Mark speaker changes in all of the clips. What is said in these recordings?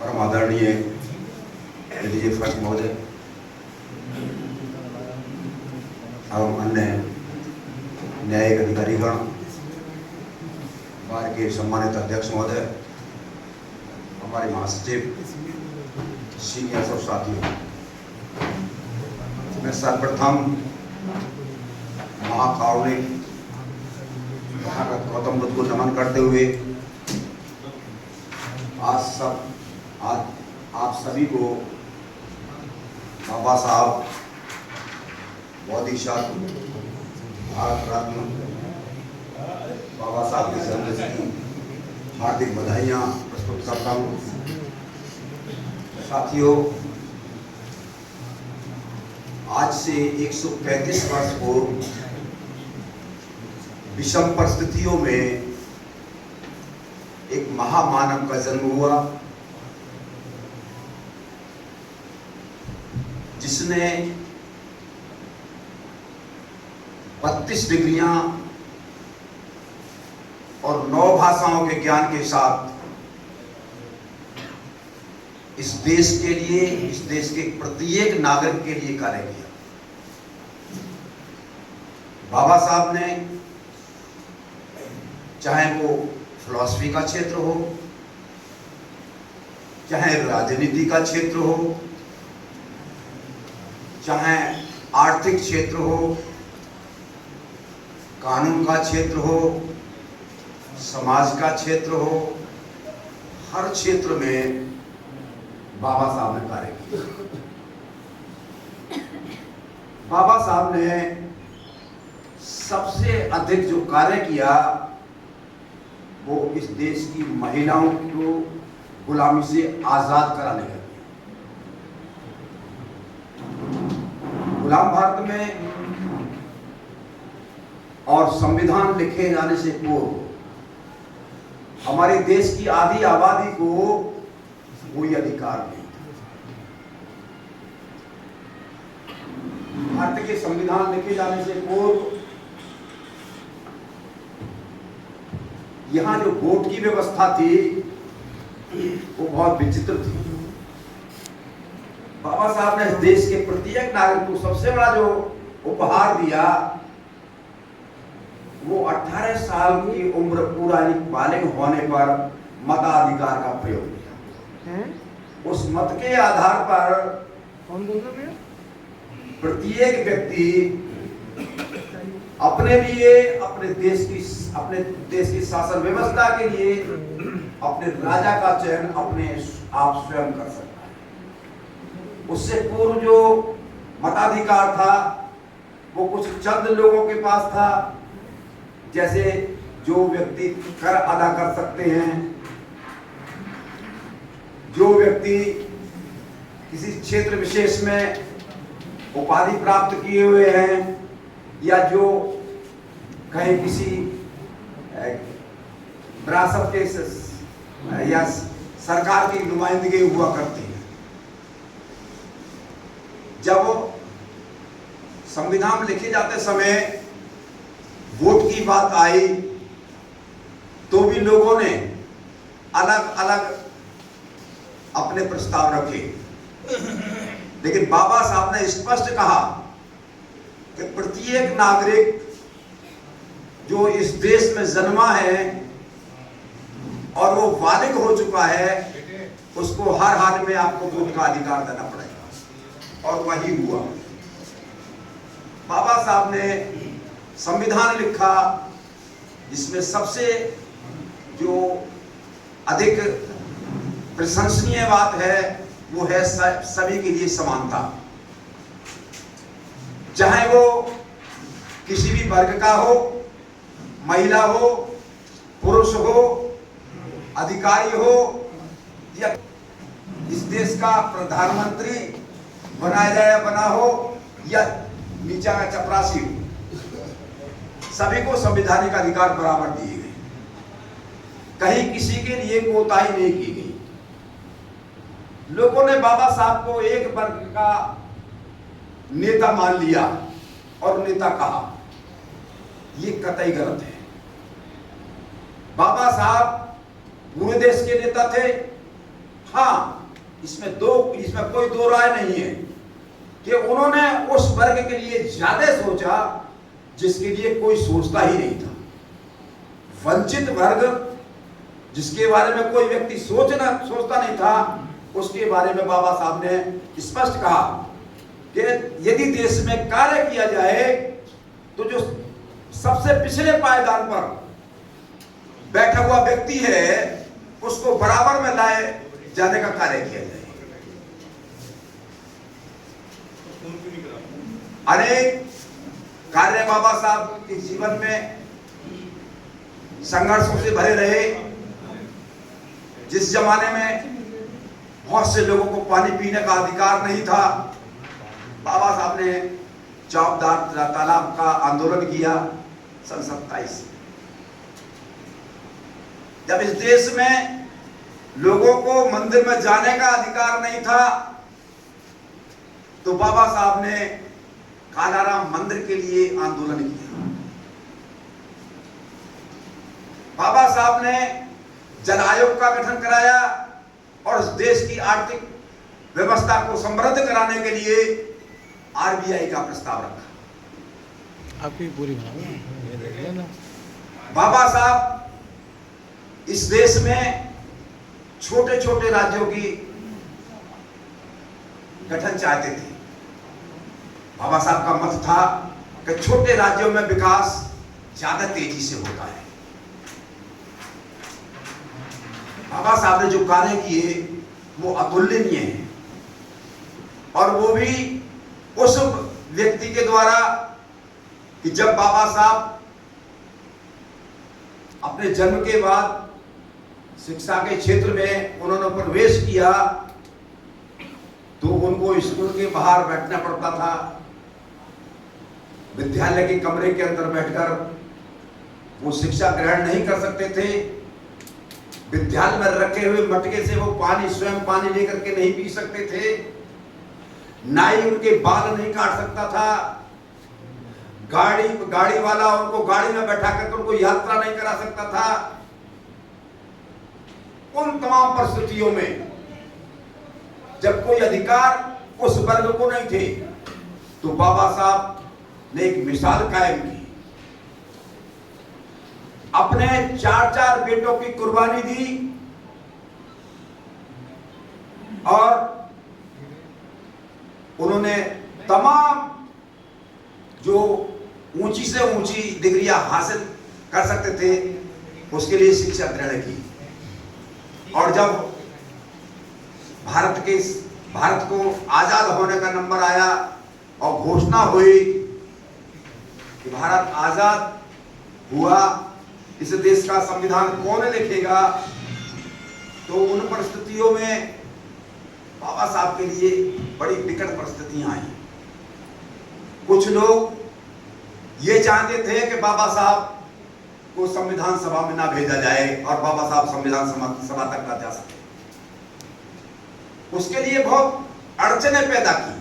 Speaker 1: परम आदरणीय ADJ first महोदय एवं अन्य न्यायिक अधिकारीगण, बार के सम्मानित अध्यक्ष महोदय, हमारे महासचिव, सीनियर्स और साथियों, मैं सर्वप्रथम महाकारुणिक गौतम बुद्ध को नमन करते हुए आज आप सभी को बाबा साहब बोधिसत्व भारत रत्न बाबा साहब के जन्मदिन की हार्दिक बधाइयाँ प्रस्तुत करता हूँ। साथियों, आज से 135 वर्ष पूर्व विषम परिस्थितियों में एक महामानव का जन्म हुआ, जिसने 32 डिग्रियां और 9 भाषाओं के ज्ञान के साथ इस देश के लिए, इस देश के प्रत्येक नागरिक के लिए कार्य किया। बाबा साहब ने, चाहे वो फिलॉसफी का क्षेत्र हो, चाहे राजनीति का क्षेत्र हो, चाहे आर्थिक क्षेत्र हो, कानून का क्षेत्र हो, समाज का क्षेत्र हो, हर क्षेत्र में बाबा साहब ने कार्य किया। बाबा साहब ने सबसे अधिक जो कार्य किया वो इस देश की महिलाओं को गुलामी से आजाद कराने का। गुलाम भारत में और संविधान लिखे जाने से पूर्व हमारे देश की आधी आबादी को कोई अधिकार नहीं था। भारत के संविधान लिखे जाने से पूर्व यहाँ जो वोट की व्यवस्था थी वो बहुत विचित्र थी। बाबा साहब ने इस देश के प्रत्येक नागरिक को सबसे बड़ा जो उपहार दिया वो 18 साल की उम्र पूरा बालिग होने पर मताधिकार का प्रयोग किया। उस मत के आधार पर प्रत्येक व्यक्ति अपने लिए, अपने देश की शासन व्यवस्था के लिए अपने राजा का चयन अपने आप स्वयं कर सकता है। उससे पूर्व जो मताधिकार था वो कुछ चंद लोगों के पास था, जैसे जो व्यक्ति कर अदा कर सकते हैं, जो व्यक्ति किसी क्षेत्र विशेष में उपाधि प्राप्त किए हुए हैं, या जो कहीं किसी विरासत के या सरकार की नुमाइंदगी हुआ करती है। जब संविधान लिखे जाते समय वोट की बात आई तो भी लोगों ने अलग अलग अपने प्रस्ताव रखे, लेकिन बाबा साहब ने स्पष्ट कहा कि प्रत्येक नागरिक जो इस देश में जन्मा है और वो बालिग हो चुका है, उसको हर हाल में आपको वोट का अधिकार देना पड़ेगा। और वही हुआ। बाबा साहब ने संविधान लिखा जिसमें सबसे जो अधिक प्रशंसनीय बात है वो है सभी के लिए समानता। चाहे वो किसी भी वर्ग का हो, महिला हो, पुरुष हो, अधिकारी हो, या इस देश का प्रधानमंत्री बनाया जाए या बना हो, या नीचा का चपरासी हो, सभी को संवैधानिक अधिकार बराबर दिए गए। कहीं किसी के लिए कोताही नहीं की गई। लोगों ने बाबा साहब को एक वर्ग का नेता मान लिया और नेता कहा, ये कतई गलत है। बाबा साहब पूरे देश के नेता थे, हाँ, इसमें कोई दो राय नहीं है कि उन्होंने उस वर्ग के लिए ज्यादा सोचा जिसके लिए कोई सोचता ही नहीं था। वंचित वर्ग जिसके बारे में कोई व्यक्ति सोचता नहीं था, उसके बारे में बाबा साहब ने स्पष्ट कहा कि यदि देश में कार्य किया जाए तो जो सबसे पिछले पायदान पर बैठा हुआ व्यक्ति है उसको बराबर में लाए जाने का कार्य किया जाए। अनेक कार्य बाबा साहब के जीवन में संघर्षों से भरे रहे। जिस जमाने में बहुत से लोगों को पानी पीने का अधिकार नहीं था, बाबा साहब ने चौबदार तालाब का आंदोलन किया सन 27। जब इस देश में लोगों को मंदिर में जाने का अधिकार नहीं था तो बाबा साहब ने कालाराम मंदिर के लिए आंदोलन किया। बाबा साहब ने जल आयोग का गठन कराया और इस देश की आर्थिक व्यवस्था को समृद्ध कराने के लिए आरबीआई का प्रस्ताव रखा।
Speaker 2: आपकी पूरी
Speaker 1: बाबा साहब इस देश में छोटे छोटे राज्यों की गठन चाहते थे। बाबा साहब का मत था कि छोटे राज्यों में विकास ज्यादा तेजी से होता है। बाबा साहब ने जो कार्य किए वो अतुलनीय है और वो भी उस व्यक्ति के द्वारा कि जब बाबा साहब अपने जन्म के बाद शिक्षा के क्षेत्र में उन्होंने प्रवेश किया तो उनको स्कूल के बाहर बैठना पड़ता था। विद्यालय के कमरे के अंदर बैठकर वो शिक्षा ग्रहण नहीं कर सकते थे। विद्यालय में रखे हुए मटके से वो स्वयं पानी लेकर के नहीं पी सकते थे। नाई उनके बाल नहीं काट सकता था। गाड़ी वाला उनको गाड़ी में बैठा कर उनको यात्रा नहीं करा सकता था। उन तमाम परिस्थितियों में जब कोई अधिकार उस वर्ग को नहीं थे तो बाबा साहब ने एक मिसाल कायम की। अपने 4 बेटों की कुर्बानी दी और उन्होंने तमाम जो ऊंची से ऊंची डिग्रियां हासिल कर सकते थे उसके लिए शिक्षा ग्रहण की। और जब भारत को आजाद होने का नंबर आया और घोषणा हुई कि भारत आजाद हुआ, इस देश का संविधान कौन लिखेगा, तो उन परिस्थितियों में बाबा साहब के लिए बड़ी विकट परिस्थितियां आई। कुछ लोग ये चाहते थे कि बाबा साहब को संविधान सभा में ना भेजा जाए और बाबा साहब संविधान सभा तक ना जा सके। उसके लिए बहुत अड़चनें पैदा की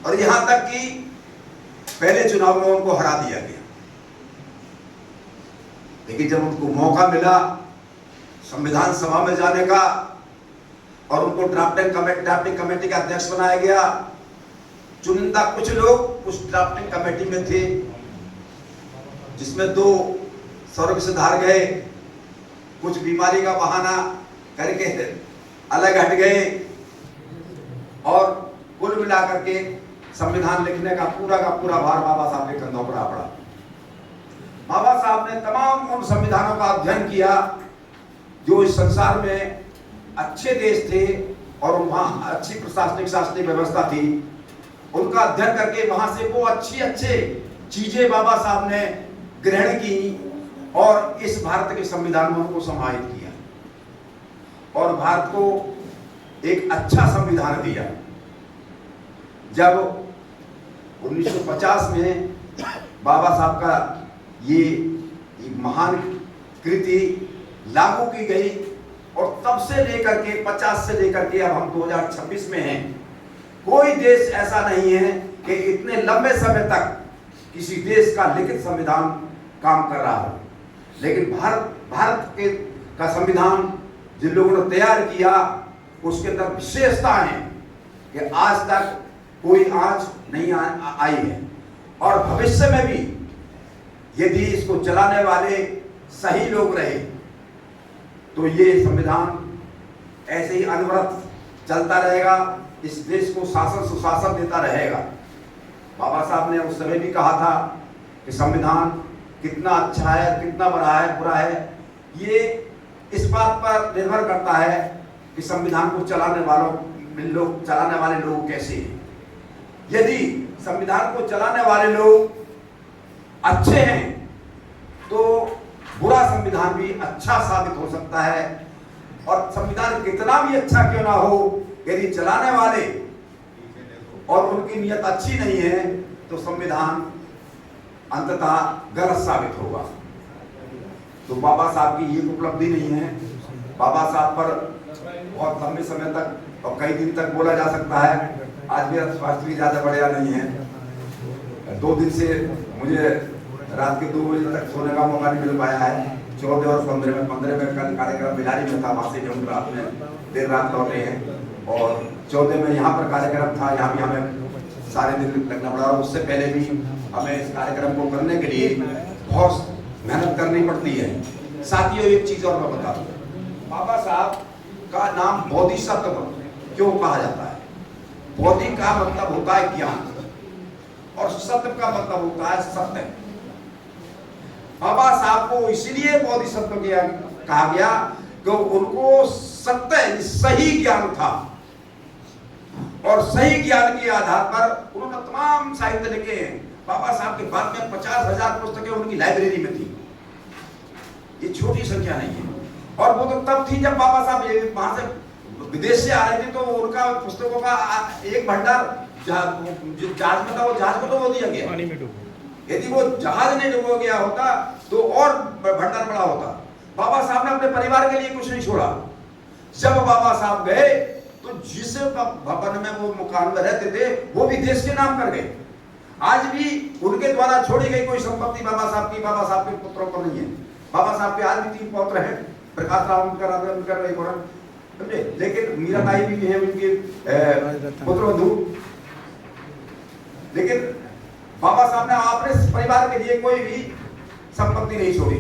Speaker 1: और यहां तक कि पहले चुनाव में उनको हरा दिया गया। लेकिन जब उनको मौका मिला संविधान सभा में जाने का और उनको ड्राफ्टिंग कमेटी का अध्यक्ष बनाया गया, चुनिंदा कुछ लोग उस ड्राफ्टिंग कमेटी में थे जिसमें 2 स्वर्ग से धार गए, कुछ बीमारी का बहाना करके अलग हट गए और कुल मिलाकर के संविधान लिखने का पूरा भार बाबा साहब के कंधों पर आ पड़ा। बाबा साहब ने तमाम उन संविधानों का अध्ययन किया जो इस संसार में अच्छे देश थे और वहां अच्छी प्रशासनिक शासनिक व्यवस्था थी। उनका अध्ययन करके वहां से वो अच्छे चीजें बाबा साहब ने ग्रहण की और इस भारत के संविधान में उनको समाहित किया और भारत को एक अच्छा संविधान दिया। जब 1950 में बाबा साहब का ये एक महान कृति लागू की गई और तब से लेकर के 50 से लेकर के अब हम 2026 में हैं, कोई देश ऐसा नहीं है कि इतने लंबे समय तक किसी देश का लिखित संविधान काम कर रहा हो। लेकिन भारत का संविधान जिन लोगों ने तैयार किया उसके अंदर विशेषता है कि आज तक कोई आंच नहीं आई है, और भविष्य में भी यदि इसको चलाने वाले सही लोग रहे तो ये संविधान ऐसे ही अनवरत चलता रहेगा, इस देश को शासन सुशासन देता रहेगा। बाबा साहब ने उस समय भी कहा था कि संविधान कितना अच्छा है, कितना बड़ा है, बुरा है, ये इस बात पर निर्भर करता है कि संविधान को चलाने वाले लोग कैसे हैं। यदि संविधान को चलाने वाले लोग अच्छे हैं तो बुरा संविधान भी अच्छा साबित हो सकता है, और संविधान कितना भी अच्छा क्यों ना हो, यदि चलाने वाले और उनकी नियत अच्छी नहीं है तो संविधान अंततः गलत साबित होगा। तो बाबा साहब की ये उपलब्धि नहीं है। बाबा साहब पर बहुत लंबे समय तक और कई दिन तक बोला जा सकता है। आज मेरा स्वास्थ्य भी ज्यादा बढ़िया नहीं है। 2 दिन से मुझे रात के 2 बजे तक सोने का मौका नहीं मिल पाया है। 14 और 15 में कल कार्यक्रम बिलारी में था, वहां से हम रात में देर रात लौटे हैं, और 14 में यहाँ पर कार्यक्रम था, यहाँ भी हमें सारे दिन लगना पड़ा, और उससे पहले भी हमें इस कार्यक्रम को करने के लिए बहुत मेहनत करनी पड़ती है। साथियों, एक चीज और मैं बता दूं, बाबा साहब का नाम बोधिसत्व क्यों कहा जाता है? बोधि का मतलब होता है ज्ञान, और सत्य का मतलब होता है सत्य। बाबा साहब को इसलिए बोधिसत्व कहा गया कि उनको सत्य सही ज्ञान था, और सही ज्ञान के आधार पर उन्होंने तमाम साहित्य लिखे हैं। बाबा साहब के बाद में 50,000 पुस्तकें उनकी लाइब्रेरी में थी। ये छोटी संख्या नहीं है, और वो तो तब थी जब बाबा साहब वहां से विदेश से आ रहे थे, तो उनका पुस्तकों का एक भंडार जहाज में था, वो जहाज को तो वो दिया गया। यदि वो जहाज नहीं डूबो गया होता तो और भंडार बड़ा होता। बाबा साहब ने अपने परिवार के लिए कुछ नहीं छोड़ा। जब बाबा साहब गए तो जिस भवन में वो मकान में रहते थे वो भी देश के नाम कर गए। आज भी उनके द्वारा छोड़ी गई कोई संपत्ति बाबा साहब के पुत्रों को नहीं है। बाबा साहब के आज भी 3 पौत्र हैं, प्रकाश राव उनकर, समझे, लेकिन मीराबाई भी है उनके पुत्रवधू। लेकिन बाबा साहब ने अपने परिवार के लिए कोई भी संपत्ति नहीं छोड़ी।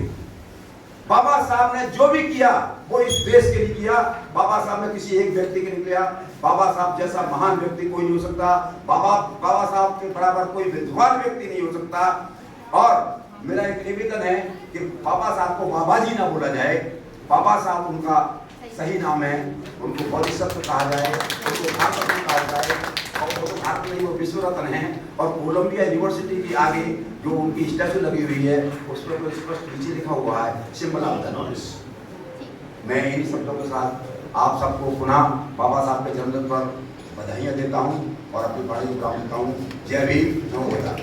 Speaker 1: बाबा साहब ने जो भी किया वो इस देश के लिए किया। बाबा साहब ने किसी एक व्यक्ति के लिए किया। बाबा साहब जैसा महान व्यक्ति कोई नहीं हो सकता। बाबा साहब के बराबर कोई विद्वान व्यक्ति नहीं हो सकता। और मेरा एक निवेदन है कि बाबा साहब को बाबा जी ना बोला जाए। बाबा साहब उनका सही नाम है, उनको बोधिसत्व कहा जाए, उनको भारत रत्न कहा जाए, और वो भारत नहीं, वो विश्व रत्न है। और कोलंबिया यूनिवर्सिटी की आगे जो उनकी स्टैचू लगी हुई है उस पर तो स्पष्ट नीचे लिखा हुआ है सिंबल ऑफ द नॉलेज। मैं इन शब्दों के साथ आप सबको पुनः बाबा साहब के जन्मदिन पर बधाइयाँ देता हूँ और अपनी वाणी को प्राप्त करता हूँ। जय भीम, नमो बुद्धाय।